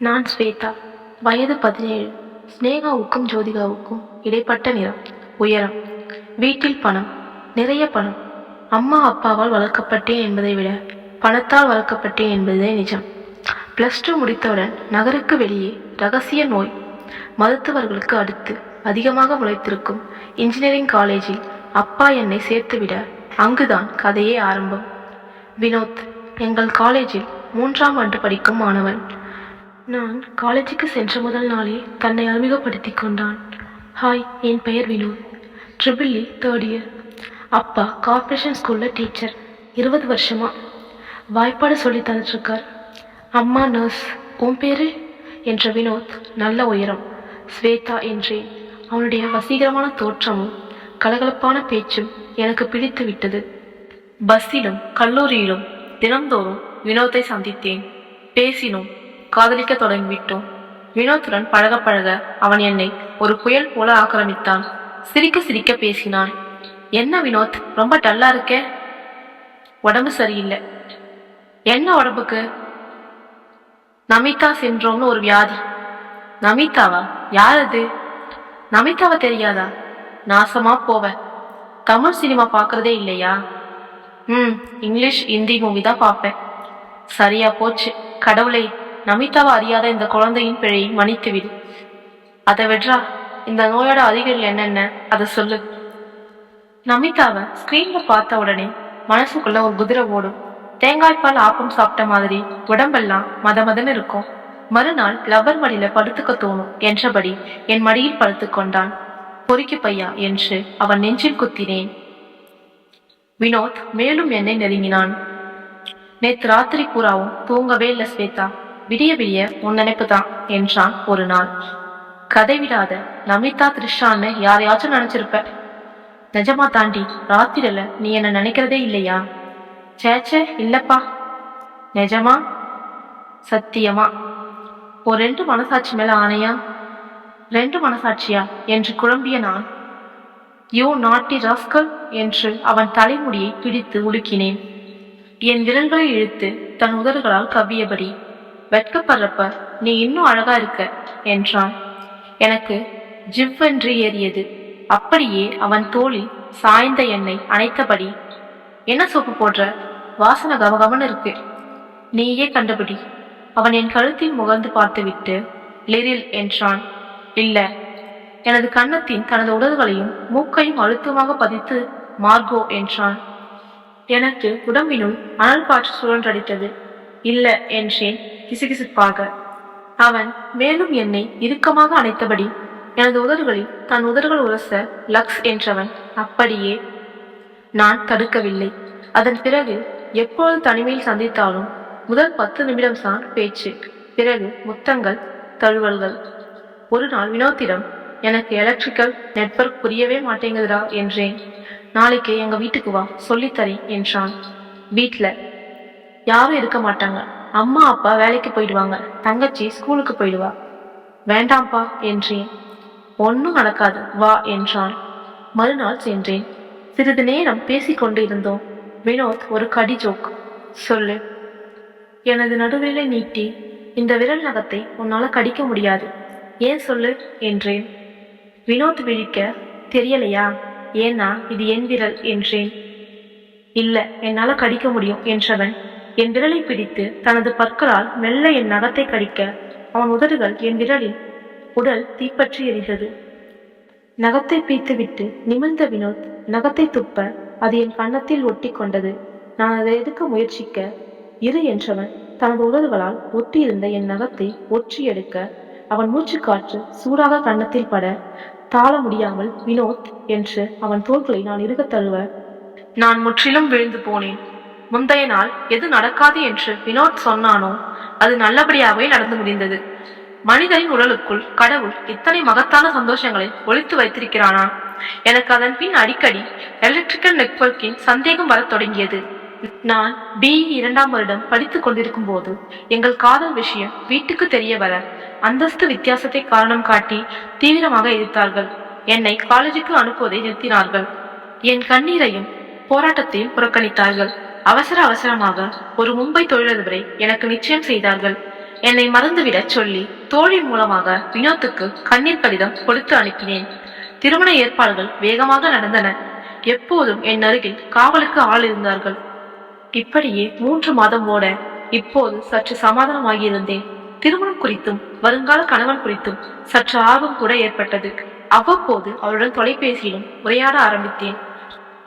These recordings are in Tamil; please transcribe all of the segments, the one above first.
நான் ஸ்வேதா, வயது 17. ஸ்னேகாவுக்கும் ஜோதிகாவுக்கும் இடைப்பட்ட நிறம், உயரம், வீட்டில் பணம், நிறைய பணம். அம்மா அப்பாவால் வளர்க்கப்பட்டேன் என்பதை விட பணத்தால் வளர்க்கப்பட்டேன் என்பதே நிஜம். +2 முடித்தவுடன் நகருக்கு வெளியே ரகசிய நோய் மருத்துவர்களுக்கு அடுத்து அதிகமாக முளைத்திருக்கும் இன்ஜினியரிங் காலேஜில் அப்பா என்னை சேர்த்துவிட அங்குதான் கதையே ஆரம்பம். வினோத் எங்கள் காலேஜில் 3ஆம் ஆண்டு படிக்கும் மாணவன். நான் காலேஜுக்கு சென்ற முதல் நாளே தன்னை அறிமுகப்படுத்தி கொண்டான். ஹாய், என் பெயர் Vinod, triple E 3rd year. அப்பா கார்ப்பரேஷன் ஸ்கூலில் டீச்சர், 20 வருஷமா வாய்ப்பாடு சொல்லி தந்துட்டுருக்கார். அம்மா நர்ஸ். உன் பேரு என்ற வினோத் நல்ல உயரம். ஸ்வேதா என்றேன். அவனுடைய வசீகரமான தோற்றமும் கலகலப்பான பேச்சும் எனக்கு பிடித்து விட்டது. பஸ்ஸிலும் கல்லூரியிலும் தினம்தோறும் வினோத்தை சந்தித்தேன். பேசினோம், காதலிக்க தொடங்கிவிட்டோம். வினோத்துடன் பழக பழக அவன் என்னை ஒரு புயல் போல ஆக்கிரமித்தான். சிரிக்க சிரிக்க பேசினான். என்ன வினோத், ரொம்ப டல்லா இருக்க? உடம்பு சரியில்லை. என்ன உடம்புக்கு? நமிதா சிண்ட்ரோம்னு ஒரு வியாதி. நமிதாவா? யார் அது? நமிதாவை தெரியாதா? நாசமா போவ. தமிழ் சினிமா பார்க்கறதே இல்லையா? இங்கிலீஷ் ஹிந்தி மூவி தான் பார்ப்பேன். சரியா போச்சு. கடவுளே, நமிதாவை அறியாத இந்த குழந்தையின் பிழையை மன்னித்துவிடு. அதை விட்றா, இந்த நோயோட அறிகுறிகள் என்னென்ன அதை சொல்லு. நமிதாவை ஸ்கிரீன்ல பார்த்த உடனே மனசுக்குள்ள ஒரு குதிரை ஓடும். தேங்காய்பால் ஆப்பம் சாப்பிட்ட மாதிரி உடம்பெல்லாம் மதமதன்னு இருக்கும். மறுநாள் லவர் மடியில படுத்துக்க தோணும் என்றபடி என் மடியில் படுத்து கொண்டான். பொறுக்கி பையா என்று அவன் நெஞ்சில் குத்தினேன். வினோத் மேலும் என்னை நெருங்கினான். நேற்று ராத்திரி பூராவும் தூங்கவே இல்லை ஸ்வேதா. விடிய விடிய உன் நினைப்பு தான் என்றான் ஒரு நாள். கதை விடாத. நமிதா த்ரிஷான்னு யாரையாச்சும் நினைச்சிருப்ப. நிஜமா தாண்டி, ராத்திரில நீ என்ன நினைக்கிறதே இல்லையா? சேச்சே இல்லப்பா. நிஜமா? சத்தியமா? ஒரு 2 மனசாட்சி மேல ஆணையா? 2 மனசாட்சியா என்று குழம்பிய நான், யூ நாட்டி ராஸ்கல் என்று அவன் தலைமுடியை பிடித்து உலுக்கினேன். என் விரல்களை இழுத்து தன் உதடுகளால் கவ்வியபடி, வெட்கப்படுறப்ப நீ இன்னும் அழகா இருக்க என்றான். எனக்கு ஜிவ்வென்று ஏறியது. அப்படியே அவன் தோளில் சாய்ந்த என்னை அணைத்தபடி, என்ன சோப்பு போடுற? வாசனை கமகமன்னு இருக்கு. நீயே கண்டுபிடி. அவன் என் கழுத்தில் முகர்ந்து பார்த்துவிட்டு லிரில் என்றான். இல்ல. எனது கன்னத்தின் தனது உடல்களையும் மூக்கையும் அழுத்தமாக பதித்து மார்கோ என்றான். எனக்கு உடம்பினுள் அனல் காற்று சுழன்றடித்தது. இல்ல என்றேன் கிசுகிசுப்பாக. அவன் மேலும் என்னை இறுக்கமாக அணைத்தபடி எனது உதடுகளில் தன் உதடுகள் உரச லக்ஸ் என்றவன். அப்படியே. நான் தடுக்கவில்லை. அதன் பிறகு எப்பொழுது தனிமையில் சந்தித்தாலும் முதல் 10 நிமிடம் தான் பேச்சு. பிறகு முத்தங்கள், தழுவல்கள். ஒரு நாள் வினோத்திடம், எனக்கு எலக்ட்ரிக்கல் நெட்வொர்க் புரியவே மாட்டேங்குதுடா என்றேன். நாளைக்கு எங்க வீட்டுக்கு வா, சொல்லித்தரேன் என்றான். வீட்டுல யாரும் இருக்க மாட்டாங்க. அம்மா அப்பா வேலைக்கு போயிடுவாங்க, தங்கச்சி ஸ்கூலுக்கு போயிடுவா. வேண்டாம்ப்பா என்றேன். ஒன்னும் நடக்காது, வா என்றான். மறுநாள் சென்றேன். சிறிது நேரம் பேசிக்கொண்டு இருந்தோம். வினோத் ஒரு கடி ஜோக். சொல்லு. எனது நடுவிரலை நீட்டி, இந்த விரல் நகத்தை உன்னால கடிக்க முடியாது, ஏன் சொல்லு என்றேன். வினோத் விழிக்க, தெரியலையா? ஏன்னா இது என் விரல் என்றேன். இல்ல, என்னால கடிக்க முடியும் என்றவன் என் விரலை பிடித்து தனது பற்களால் மெல்ல என் நகத்தை கடிக்க, அவன் உதடுகள் என் விரலில் உடல் தீப்பற்றி எரிந்தது. நகத்தை பீத்து விட்டு நிமிர்ந்த வினோத் நகத்தை துப்ப அது என் கன்னத்தில் ஒட்டி கொண்டது. நான் அதை எடுக்க முயற்சிக்க, இரு என்றவன் தனது உதடுகளால் ஒட்டியிருந்த என் நகத்தை ஒற்றி எடுக்க, அவன் மூச்சு காற்று சூடாக கன்னத்தில் பட, தாழ முடியாமல் வினோத் என்று அவன் தோள்களை நான் இறுக தழுவ நான் முற்றிலும் விழுந்து போனேன். முந்தைய நாள் எது நடக்காது என்று வினோத் சொன்னானோ அது நல்லபடியாகவே நடந்து முடிந்தது. மனிதனின் உடலுக்குள் கடவுள் இத்தனை மகத்தான சந்தோஷங்களை ஒளித்து வைத்திருக்கிறானா? எனக்கு அதன் பின் அடிக்கடி எலக்ட்ரிக்கல் நெட்வொர்க்கின் சந்தேகம் வரத் தொடங்கியது. நான் BE 2ஆம் வருடம் படித்துக் கொண்டிருக்கும் போது எங்கள் காதல் விஷயம் வீட்டுக்கு தெரிய வர அந்தஸ்து வித்தியாசத்தை காரணம் காட்டி தீவிரமாக எதிர்த்தார்கள். என்னை காலேஜுக்கு அனுப்புவதை நிறுத்தினார்கள். என் கண்ணீரையும் போராட்டத்தையும் புறக்கணித்தார்கள். அவசரமாக ஒரு மும்பை தொழிலதிபரை எனக்கு நிச்சயம் செய்தார்கள். என்னை மறந்துவிடச் சொல்லி தோழி மூலமாக வினோத்துக்கு கண்ணீர் கடிதம் கொடுத்து அனுப்பினேன். திருமண ஏற்பாடுகள் வேகமாக நடந்தன. எப்போதும் என் அருகில் காவலுக்கு ஆள் இருந்தார்கள். இப்படியே 3 மாதம் ஓட இப்போது சற்று சமாதானமாகியிருந்தேன். திருமணம் குறித்தும் வருங்கால கணவன் குறித்தும் சற்று ஆர்வம் கூட ஏற்பட்டது. அவ்வப்போது அவளுடன் தொலைபேசியிலும் உரையாட ஆரம்பித்தேன்.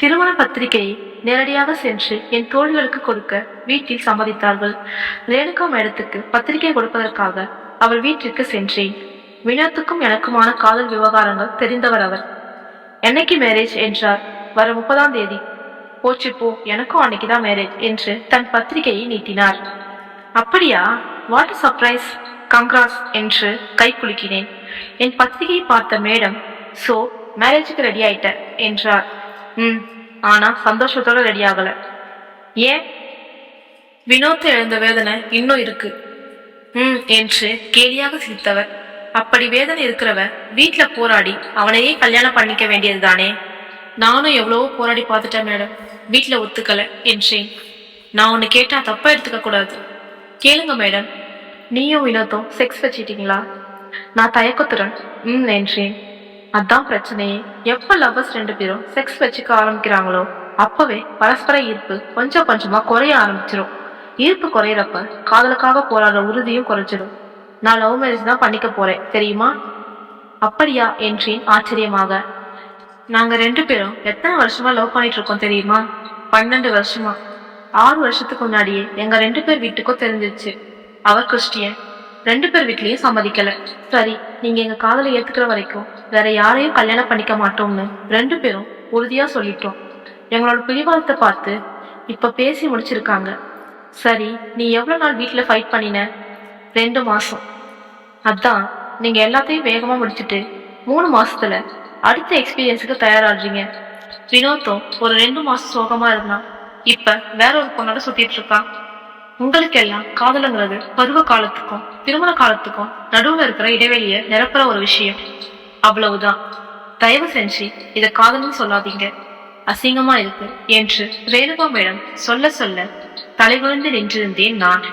திருமண பத்திரிகையை நேரடியாக சென்று என் தோழிகளுக்கு கொடுக்க வீட்டில் சம்மதித்தார்கள். ரேணுகா மேடத்துக்கு பத்திரிகை கொடுப்பதற்காக அவள் வீட்டிற்கு சென்றேன். வினோத்துக்கும் எனக்குமான காதல் விவகாரங்கள் தெரிந்தவர் அவர். என்னைக்கு மேரேஜ் என்றார். வர 30ஆம் தேதி. போச்சு போ, எனக்கும் அன்னைக்குதான் மேரேஜ் என்று தன் பத்திரிகையை நீட்டினார். அப்படியா, வாட் சர்ப்ரைஸ், கங்க்ராஸ் என்று கை குலுக்கினேன். என் பத்திரிகையை பார்த்த மேடம், சோ மேரேஜுக்கு ரெடி ஆயிட்ட என்றார். ஆனா சந்தோஷத்தோட ரெடி ஆகல. ஏன்? வினோத்தை எழுந்த வேதனை இன்னும் இருக்கு என்று கேலியாக சிரித்தவர். அப்படி வேதனை இருக்கிறவ வீட்டுல போராடி அவனையே கல்யாணம் பண்ணிக்க வேண்டியதுதானே. நானும் எவ்வளவோ போராடி பார்த்துட்டேன் மேடம், வீட்டுல ஒத்துக்கல என்றேன். நான் ஒன்னு கேட்டா தப்பா எடுத்துக்க கூடாது. கேளுங்க மேடம். நீயும் வினோத்தும் செக்ஸ் வச்சிட்டீங்களா? நான் தயக்கத்துடன் என்றேன். அதான் பிரச்சனையே. எப்ப லவ்வர்ஸ் 2 பேரும் செக்ஸ் வச்சுக்க ஆரம்பிக்கிறாங்களோ அப்பவே பரஸ்பர ஈர்ப்பு கொஞ்சம் கொஞ்சமா குறைய ஆரம்பிச்சிடும். ஈர்ப்பு குறையிறப்ப காதலுக்காக போராடுற உறுதியும் குறைச்சிடும். நான் லவ் மேரேஜ் தான் பண்ணிக்க போறேன் தெரியுமா? அப்படியா என்றேன் ஆச்சரியமாக. நாங்க 2 பேரும் எத்தனை வருஷமா லவ் பண்ணிட்டு இருக்கோம் தெரியுமா? 12 வருஷமா. 6 வருஷத்துக்கு முன்னாடியே எங்க 2 பேர் வீட்டுக்கும் தெரிஞ்சிருச்சு. அவர் கிறிஸ்டியன். 2 பேர் வீட்லயும் சம்மதிக்கல. சரி, நீங்க எங்க காதலை ஏத்துக்கிற வரைக்கும் வேற யாரையும் கல்யாணம் பண்ணிக்க மாட்டோம்னு 2 பேரும் உறுதியா சொல்லிட்டோம். எங்களோட பிடிவாதத்தை பார்த்து இப்ப பேசி முடிச்சிருக்காங்க. சரி, நீ எவ்வளவு நாள் வீட்டுல ஃபைட் பண்ணின? 2 மாசம். அதான் நீங்க எல்லாத்தையும் வேகமா முடிச்சுட்டு 3 மாசத்துல அடுத்த எக்ஸ்பீரியன்ஸுக்கு தயாராடுறீங்க. வினோத்தும் ஒரு 2 மாசம் சோகமா இருந்தான். இப்ப வேற ஒரு பொண்ணோட சுத்திட்டு இருக்கான். உங்களுக்கெல்லாம் காதலுங்கிறது பருவ காலத்துக்கும் திருமண காலத்துக்கும் நடுவுல இருக்கிற இடைவெளிய நிரப்புற ஒரு விஷயம். அவ்வளவுதான். தயவு செஞ்சு இத காதல்னு சொல்லாதீங்க, அசிங்கமா இருக்கு என்று ரேணுகா மேடம் சொல்ல சொல்ல தலைகுனிந்து நின்றிருந்தேன் நான்.